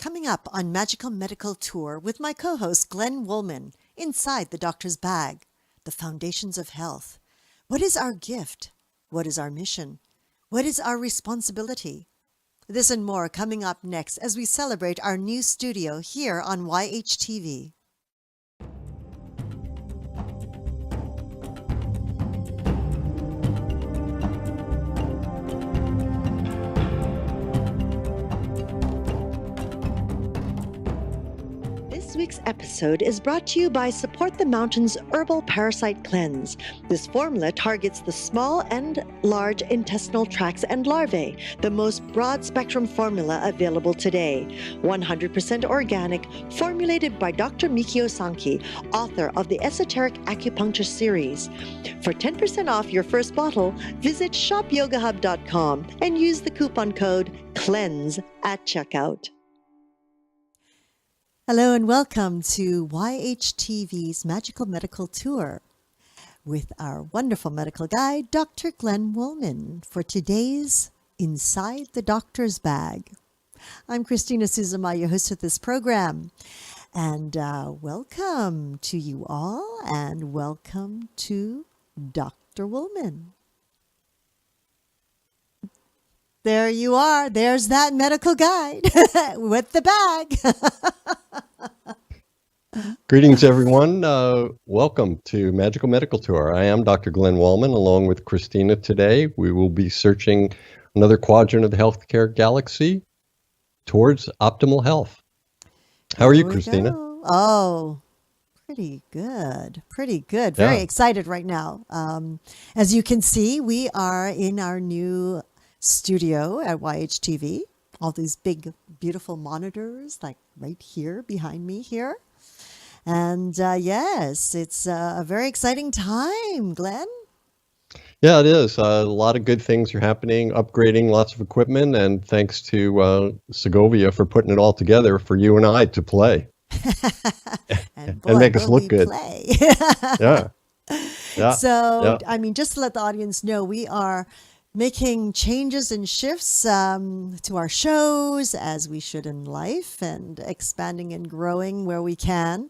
Coming up on Magical Medical Tour with my co-host Glenn Woolman, Inside the Doctor's Bag, the Foundations of Health. What is our gift? What is our mission? What is our responsibility? This and more coming up next as we celebrate our new studio here on YHTV. This week's episode is brought to you by Support the Mountains Herbal Parasite Cleanse. This formula targets the small and large intestinal tracts and larvae, the most broad-spectrum formula available today. 100% organic, formulated by Dr. Mikio Sankey, author of the Esoteric Acupuncture series. For 10% off your first bottle, visit shopyogahub.com and use the coupon code CLEANSE at checkout. Hello and welcome to YHTV's Magical Medical Tour with our wonderful medical guide, Dr. Glenn Woolman, for today's Inside the Doctor's Bag. I'm Christina Suzuma, your host of this program, and welcome to you all, and welcome to Dr. Woolman. There you are. There's that medical guide with the bag. Greetings, everyone. Welcome to Magical Medical Tour. I am Dr. Glenn Woolman, along with Christina today. We will be searching another quadrant of the healthcare galaxy towards optimal health. How are you, Christina? Go. Oh, pretty good. Pretty good. Very excited right now. As you can see, we are in our new studio at YHTV. All these big, beautiful monitors, like right here behind me here. And yes, it's a very exciting time, Glenn. Yeah, it is. A lot of good things are happening, upgrading lots of equipment, and thanks to Segovia for putting it all together for you and I to play. and make us look good. Yeah. So, I mean, just to let the audience know, we are making changes and shifts to our shows, as we should in life, and expanding and growing where we can.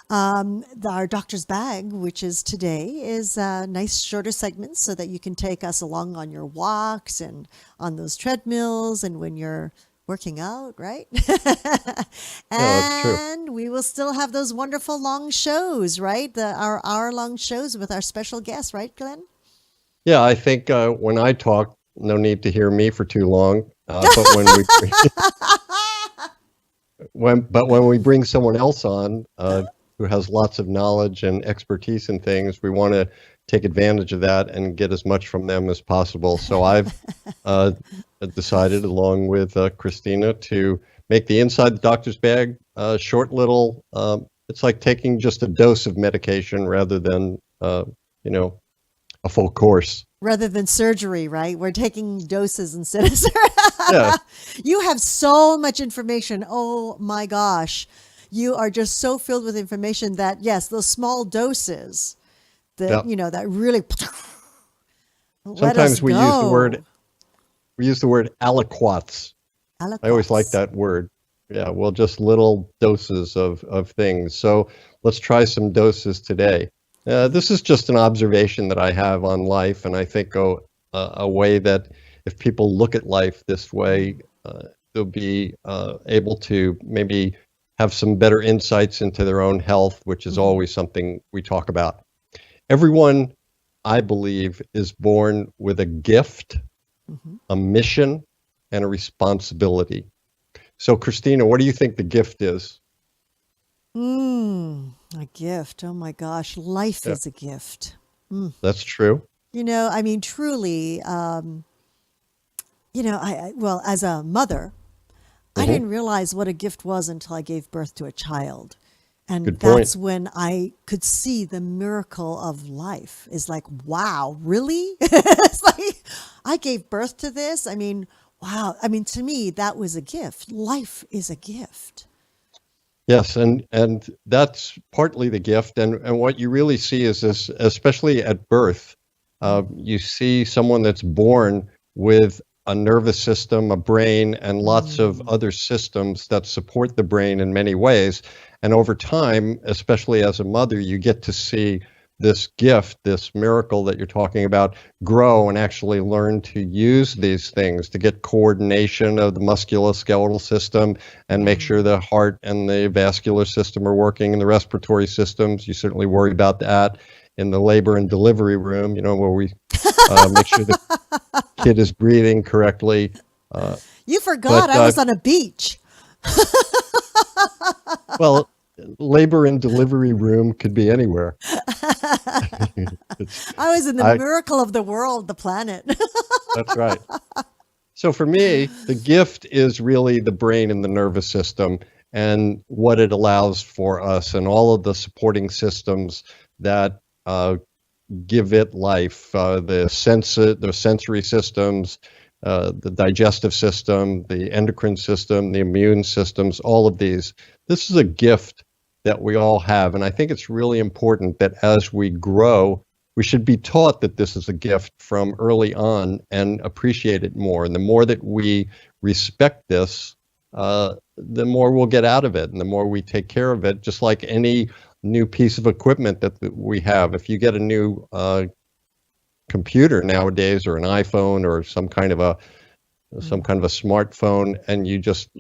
Our Doctor's Bag, which is today, is nice shorter segments so that you can take us along on your walks and on those treadmills and when you're working out, right? That's true. And we will still have those wonderful long shows, right? Our hour-long shows with our special guests, right, Glenn? Yeah, I think when I talk, no need to hear me for too long. But when we bring someone else on who has lots of knowledge and expertise in things, we want to take advantage of that and get as much from them as possible. So I've decided, along with Christina, to make the Inside the Doctor's Bag short little. It's like taking just a dose of medication rather than a full course. Rather than surgery, right? We're taking doses instead of surgery. Yeah. You have so much information. Oh my gosh. You are just so filled with information that, yes, those small doses that, that really Sometimes we use the word aliquots. I always like that word. Yeah, well, just little doses of things. So let's try some doses today. This is just an observation that I have on life, and I think a way that if people look at life this way, they'll be able to maybe have some better insights into their own health, which is always something we talk about. Everyone, I believe, is born with a gift, a mission, and a responsibility. So, Christina, what do you think the gift is? A gift. Oh my gosh. Life is a gift. That's true. I mean, truly, well, as a mother, I didn't realize what a gift was until I gave birth to a child. And that's when I could see the miracle of life. Is like, wow, really? It's like, I gave birth to this. I mean, wow. I mean, to me, that was a gift. Life is a gift. Yes, and that's partly the gift. And what you really see is this, especially at birth, you see someone that's born with a nervous system, a brain, and lots of other systems that support the brain in many ways. And over time, especially as a mother, you get to see this gift, this miracle that you're talking about, grow and actually learn to use these things to get coordination of the musculoskeletal system and make sure the heart and the vascular system are working and the respiratory systems. You certainly worry about that in the labor and delivery room, where we make sure the kid is breathing correctly. You forgot I was on a beach. Well, labor and delivery room could be anywhere. I was in the miracle of the world, the planet. That's right. So for me, the gift is really the brain and the nervous system and what it allows for us and all of the supporting systems that give it life, the sensory systems, the digestive system, the endocrine system, the immune systems, all of these. This is a gift that we all have. And I think it's really important that as we grow, we should be taught that this is a gift from early on and appreciate it more. And the more that we respect this, the more we'll get out of it and the more we take care of it, just like any new piece of equipment that we have. If you get a new computer nowadays or an iPhone or some kind of a smartphone and you just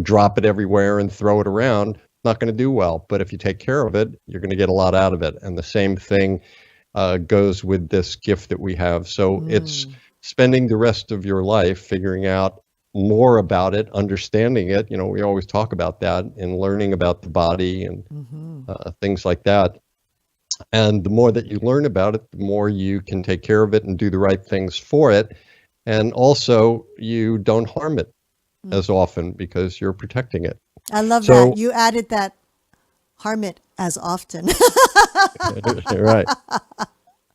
drop it everywhere and throw it around, not going to do well. But if you take care of it, you're going to get a lot out of it. And the same thing goes with this gift that we have. So it's spending the rest of your life figuring out more about it, understanding it. We always talk about that and learning about the body and things like that. And the more that you learn about it, the more you can take care of it and do the right things for it. And also you don't harm it as often because you're protecting it. I love that. You added that, harm it as often. Right.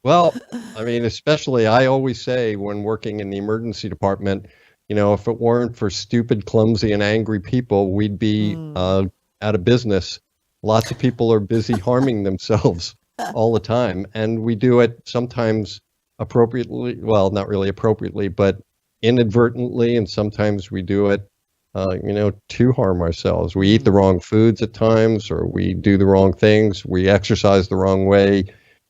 Well, I mean, especially I always say when working in the emergency department, if it weren't for stupid, clumsy, and angry people, we'd be out of business. Lots of people are busy harming themselves all the time. And we do it sometimes appropriately, well, not really appropriately, but inadvertently. And sometimes we do it to harm ourselves. We eat the wrong foods at times, or we do the wrong things. We exercise the wrong way.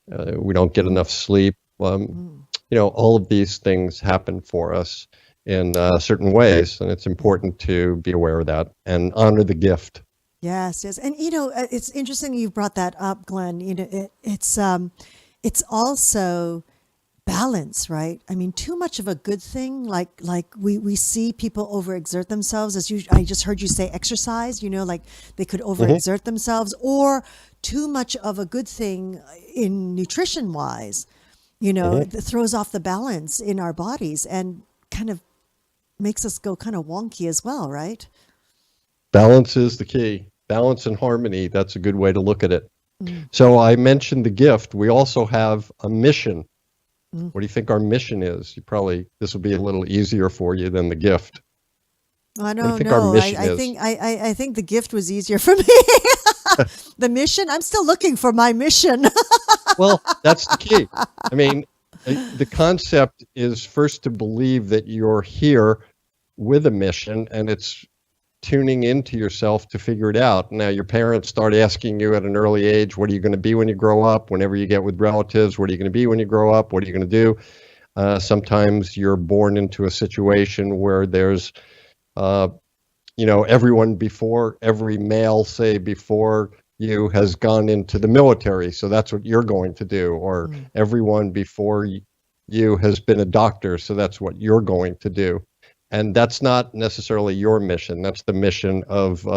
We don't get enough sleep. All of these things happen for us in certain ways, and it's important to be aware of that and honor the gift. Yes. And it's interesting you brought that up, Glenn. It's also balance, right? I mean, too much of a good thing, like we see people overexert themselves, I just heard you say exercise, like they could overexert themselves, or too much of a good thing in nutrition wise, that throws off the balance in our bodies and kind of makes us go kind of wonky as well, right? Balance is the key. Balance and harmony, that's a good way to look at it. So I mentioned the gift. We also have a mission. What do you think our mission is? This will be a little easier for you than the gift. I don't know. I think the gift was easier for me. The mission, I'm still looking for my mission. Well, that's the key. I mean, the concept is first to believe that you're here with a mission, and it's tuning into yourself to figure it out. Now, your parents start asking you at an early age, what are you going to be when you grow up? Whenever you get with relatives, what are you going to be when you grow up? What are you going to do? Sometimes you're born into a situation where there's, every male, say, before you has gone into the military. So that's what you're going to do. Or everyone before you has been a doctor. So that's what you're going to do. And that's not necessarily your mission. That's the mission of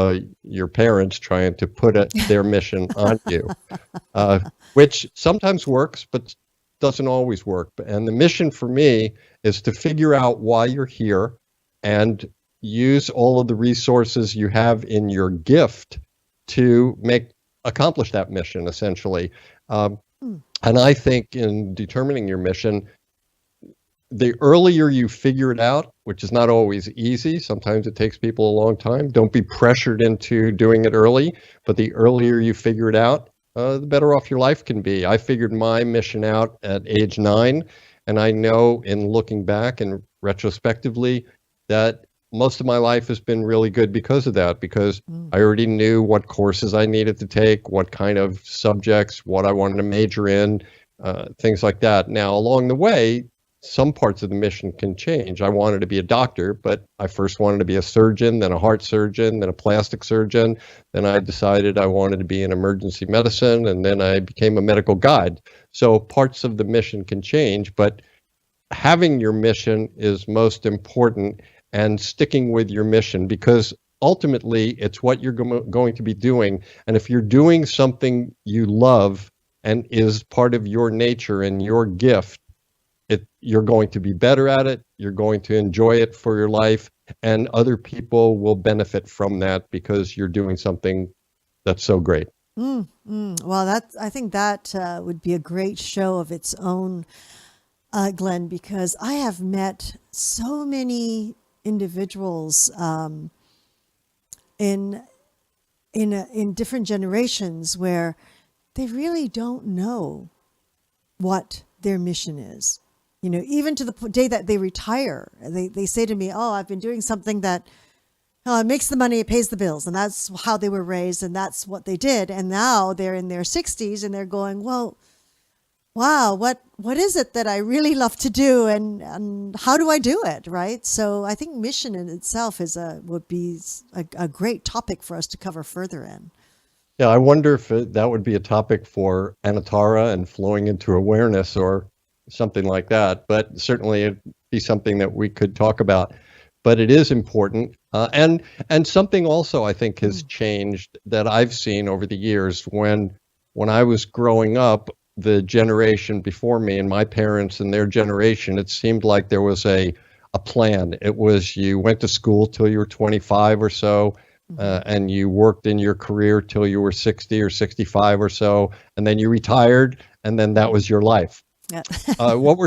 your parents trying to put their mission on you, which sometimes works, but doesn't always work. And the mission for me is to figure out why you're here and use all of the resources you have in your gift to accomplish that mission, essentially. And I think in determining your mission, the earlier you figure it out, which is not always easy, sometimes it takes people a long time. Don't be pressured into doing it early, but the earlier you figure it out, the better off your life can be. I figured my mission out at age 9, and I know in looking back and retrospectively that most of my life has been really good because of that, because I already knew what courses I needed to take, what kind of subjects, what I wanted to major in, things like that. Now, along the way, some parts of the mission can change. I wanted to be a doctor, but I first wanted to be a surgeon, then a heart surgeon, then a plastic surgeon. Then I decided I wanted to be in emergency medicine, and then I became a medical guide. So parts of the mission can change, but having your mission is most important, and sticking with your mission, because ultimately it's what you're going to be doing. And if you're doing something you love and is part of your nature and your gift, you're going to be better at it, you're going to enjoy it for your life, and other people will benefit from that because you're doing something that's so great. Well, I think that would be a great show of its own, Glenn, because I have met so many individuals in different generations where they really don't know what their mission is. You know, even to the day that they retire, they say to me, "Oh, I've been doing something that it makes the money, it pays the bills," and that's how they were raised, and that's what they did. And now they're in their 60s, and they're going, "Well, wow, what is it that I really love to do, and how do I do it?" Right? So I think mission in itself would be a great topic for us to cover further in. Yeah, I wonder if that would be a topic for Anatara and flowing into awareness or something like that. But certainly it'd be something that we could talk about. But it is important, and something also I think has changed that I've seen over the years. When I was growing up, the generation before me and my parents and their generation, it seemed like there was a plan. It was you went to school till you were 25 or so, and you worked in your career till you were 60 or 65 or so, and then you retired, and then that was your life. Yeah. What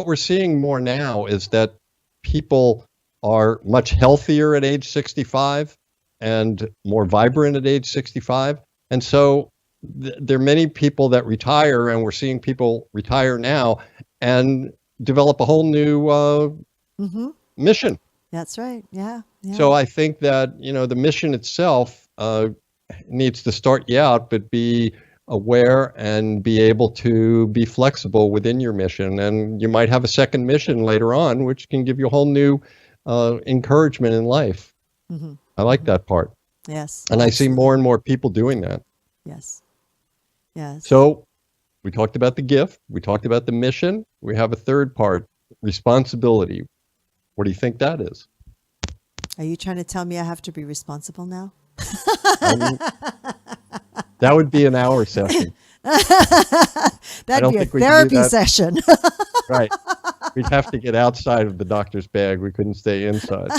we're seeing more now is that people are much healthier at age 65 and more vibrant at age 65, and so there are many people that retire, and we're seeing people retire now and develop a whole new mission. That's right. Yeah. So I think that, the mission itself needs to start you out, but be aware and be able to be flexible within your mission. And you might have a second mission later on, which can give you a whole new encouragement in life. I like that part. Yes. And I see more and more people doing that. Yes. Yes. So we talked about the gift. We talked about the mission. We have a third part, responsibility. What do you think that is? Are you trying to tell me I have to be responsible now? That would be an hour session. That'd be a therapy session. Right. We'd have to get outside of the doctor's bag. We couldn't stay inside.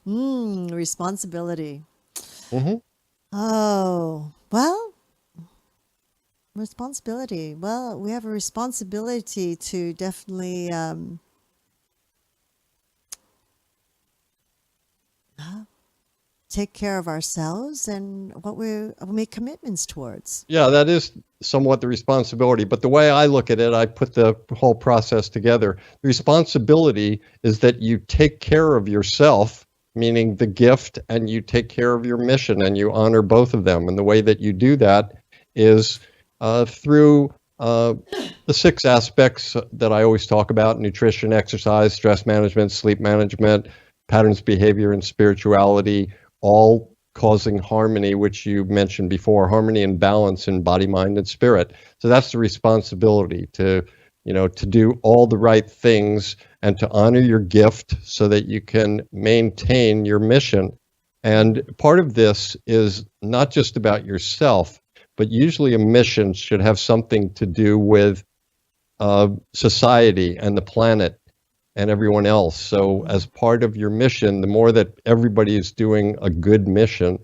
Responsibility. Mm-hmm. Responsibility. Well, we have a responsibility to definitely take care of ourselves and what we make commitments towards. Yeah, that is somewhat the responsibility. But the way I look at it, I put the whole process together. The responsibility is that you take care of yourself, meaning the gift, and you take care of your mission, and you honor both of them. And the way that you do that is through the 6 aspects that I always talk about: nutrition, exercise, stress management, sleep management, patterns, behavior, and spirituality, all causing harmony, which you mentioned before, harmony and balance in body, mind, and spirit. So that's the responsibility, to do all the right things and to honor your gift so that you can maintain your mission. And part of this is not just about yourself, but usually a mission should have something to do with society and the planet and everyone else. So as part of your mission, the more that everybody is doing a good mission,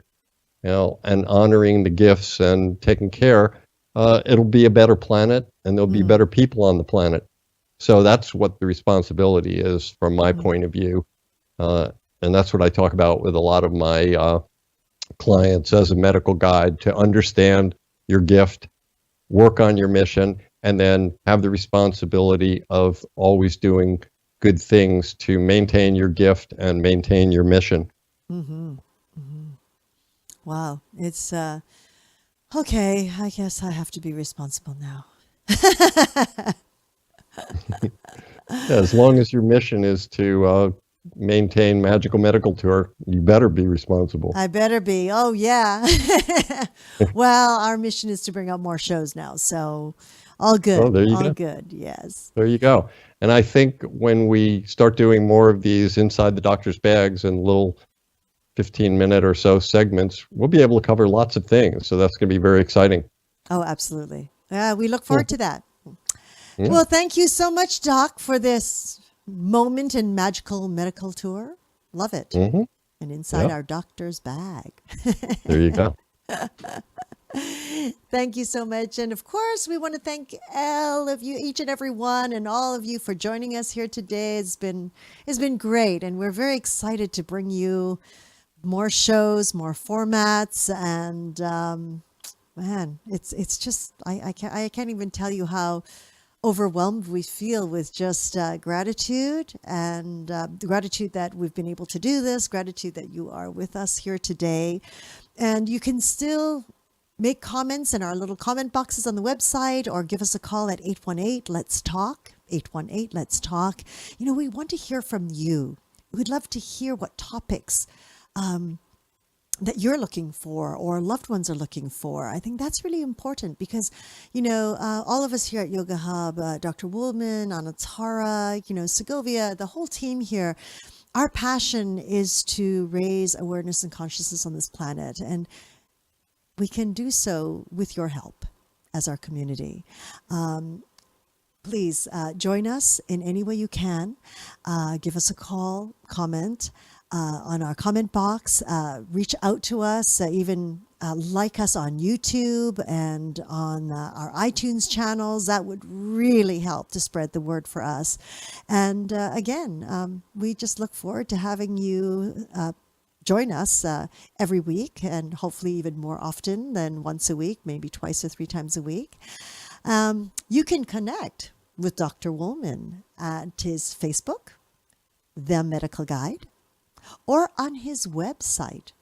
and honoring the gifts and taking care, it'll be a better planet, and there'll be better people on the planet. So that's what the responsibility is from my point of view. And that's what I talk about with a lot of my clients as a medical guide: to understand your gift, work on your mission, and then have the responsibility of always doing good things to maintain your gift and maintain your mission. Mm-hmm. Mm-hmm. Wow. It's okay. I guess I have to be responsible now. Yeah, as long as your mission is to maintain Magical Medical Tour, you better be responsible. I better be. Oh, yeah. Well, our mission is to bring out more shows now. So all good. Oh, there you All go. good. Yes. There you go. And I think when we start doing more of these inside the doctor's bags and little 15-minute or so segments, we'll be able to cover lots of things. So that's going to be very exciting. Oh, absolutely. We look forward to that. Yeah. Well, thank you so much, Doc, for this moment in Magical Medical Tour. Love it. Mm-hmm. And inside Yeah. our doctor's bag. There you go. Thank you so much. And of course, we want to thank all of you, each and every one, and all of you for joining us here today. It's been great. And we're very excited to bring you more shows, more formats. And man, it's just, I can't even tell you how overwhelmed we feel with just gratitude, and the gratitude that we've been able to do this, gratitude that you are with us here today. And you can still make comments in our little comment boxes on the website, or give us a call at 818-LETS-TALK, 818-LETS-TALK. You know, we want to hear from you. We'd love to hear what topics that you're looking for or loved ones are looking for. I think that's really important because, you know, all of us here at Yoga Hub, Dr. Woolman, Anatara, you know, Segovia, the whole team here, our passion is to raise awareness and consciousness on this planet. And we can do so with your help as our community. Please join us in any way you can. Give us a call, comment on our comment box, reach out to us, even like us on YouTube and on our iTunes channels. That would really help to spread the word for us. And again, we just look forward to having you join us every week, and hopefully even more often than once a week, maybe twice or 3 times a week. You can connect with Dr. Woolman at his Facebook, The Medical Guide, or on his website,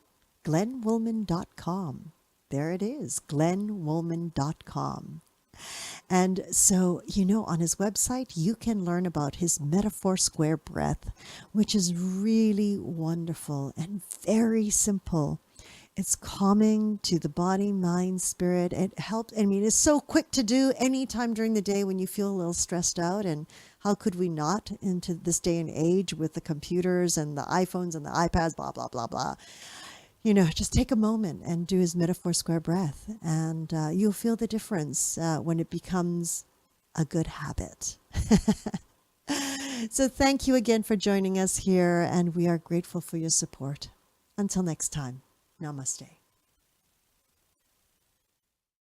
glennwoolman.com. There it is, glennwoolman.com. And so, you know, on his website, you can learn about his Metaphor Square Breath, which is really wonderful and very simple. It's calming to the body, mind, spirit. It helps. I mean, it's so quick to do anytime during the day when you feel a little stressed out. And how could we not into this day and age with the computers and the iPhones and the iPads, blah, blah, blah, blah. You know, just take a moment and do his Metaphor Square Breath, and you'll feel the difference when it becomes a good habit. So thank you again for joining us here, and we are grateful for your support. Until next time, namaste.